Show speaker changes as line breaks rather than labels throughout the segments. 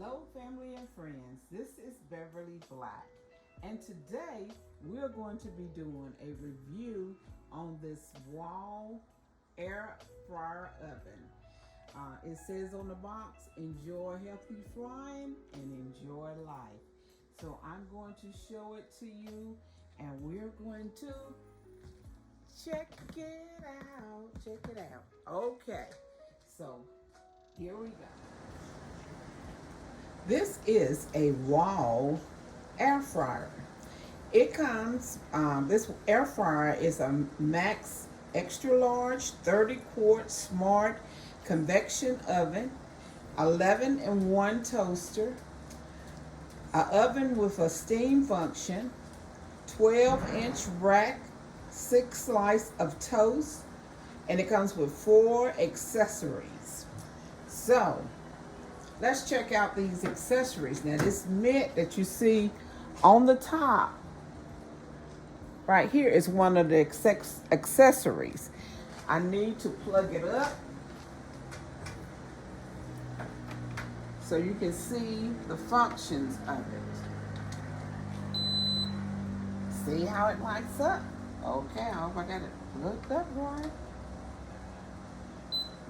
Hello, family and friends. This is Beverly Black, and today we're going to be doing a review on this Whall air fryer oven. It says on the box, enjoy healthy frying and enjoy life. So I'm going to show it to you, and we're going to check it out. Check it out. Okay, so here we go. This is a Whall air fryer. It comes, this air fryer is a Max Extra Large 30-quart Smart Convection Oven, 11-in-1 toaster, an oven with a steam function, 12-inch rack, 6 slices of toast, and it comes with 4 accessories. So, let's check out these accessories. Now, this mitt that you see on the top right here is one of the accessories. I need to plug it up so you can see the functions of it. See how it lights up? Okay, I hope I got it hooked up right.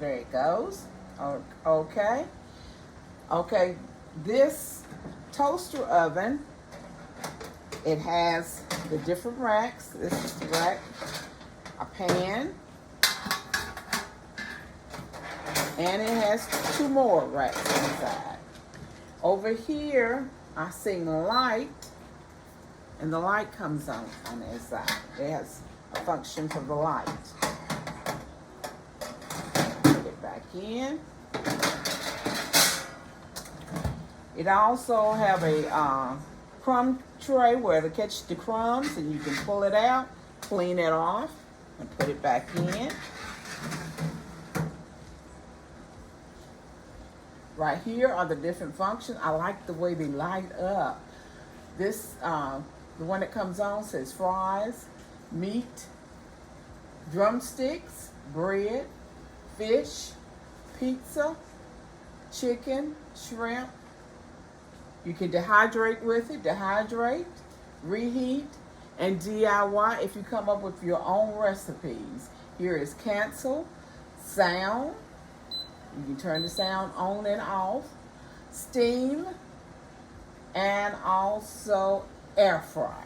There it goes. Okay. Okay, this toaster oven, it has the different racks. This is the rack, a pan, and it has 2 more racks inside. Over here, I see the light, and the light comes on the inside. It has a function for the light. Put it back in. It also have a crumb tray where to catch the crumbs, and you can pull it out, clean it off, and put it back in. Right here are the different functions. I like the way they light up. This, the one that comes on says fries, meat, drumsticks, bread, fish, pizza, chicken, shrimp. You can dehydrate with it, reheat, and DIY if you come up with your own recipes. Here is cancel, sound. You can turn the sound on and off, steam, and also air fry.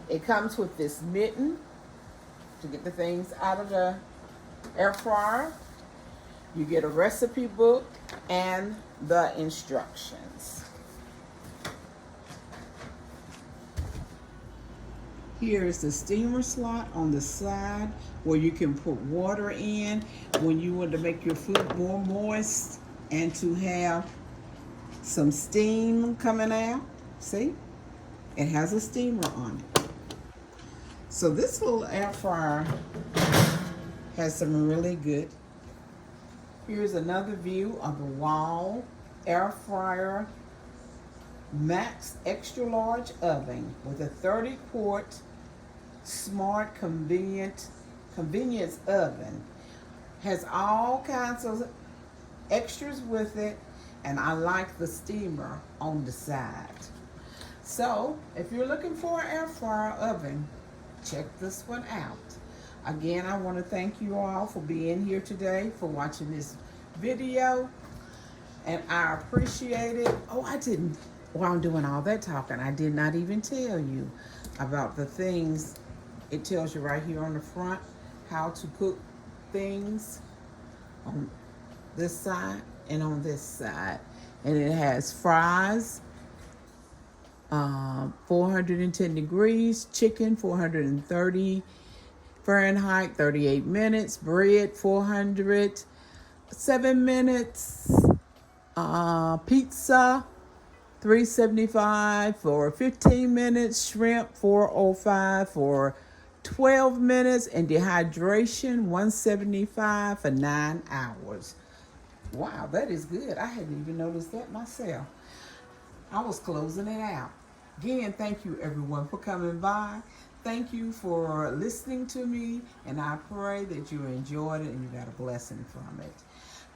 It comes with this mitten to get the things out of the air fryer. You get a recipe book and the instructions. Here is the steamer slot on the side where you can put water in when you want to make your food more moist and to have some steam coming out. See? It has a steamer on it. So this little air fryer has some really good. Here's another view of the Whall air fryer Max Extra Large oven with a 30-quart Smart Convenience oven. Has all kinds of extras with it, and I like the steamer on the side. So if you're looking for an air fryer oven, check this one out. Again, I want to thank you all for being here today, for watching this video, and I appreciate it. While I'm doing all that talking, I did not even tell you about the things. It tells you right here on the front how to cook things on this side and on this side. And it has fries, 410 degrees, chicken, 430 Fahrenheit, 38 minutes, bread, 400, 7 minutes, pizza, 375 for 15 minutes, shrimp, 405 for 12 minutes, and dehydration, 175 for 9 hours. Wow, that is good. I hadn't even noticed that myself. I was closing it out. Again, thank you everyone for coming by. Thank you for listening to me, and I pray that you enjoyed it and you got a blessing from it.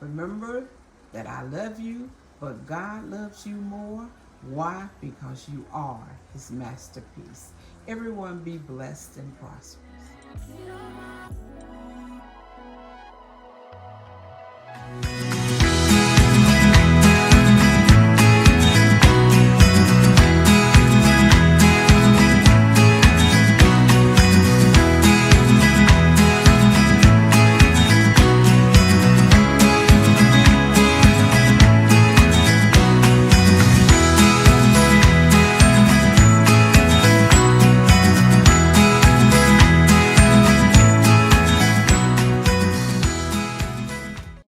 Remember that I love you, but God loves you more. Why? Because you are his masterpiece. Everyone be blessed and prosperous.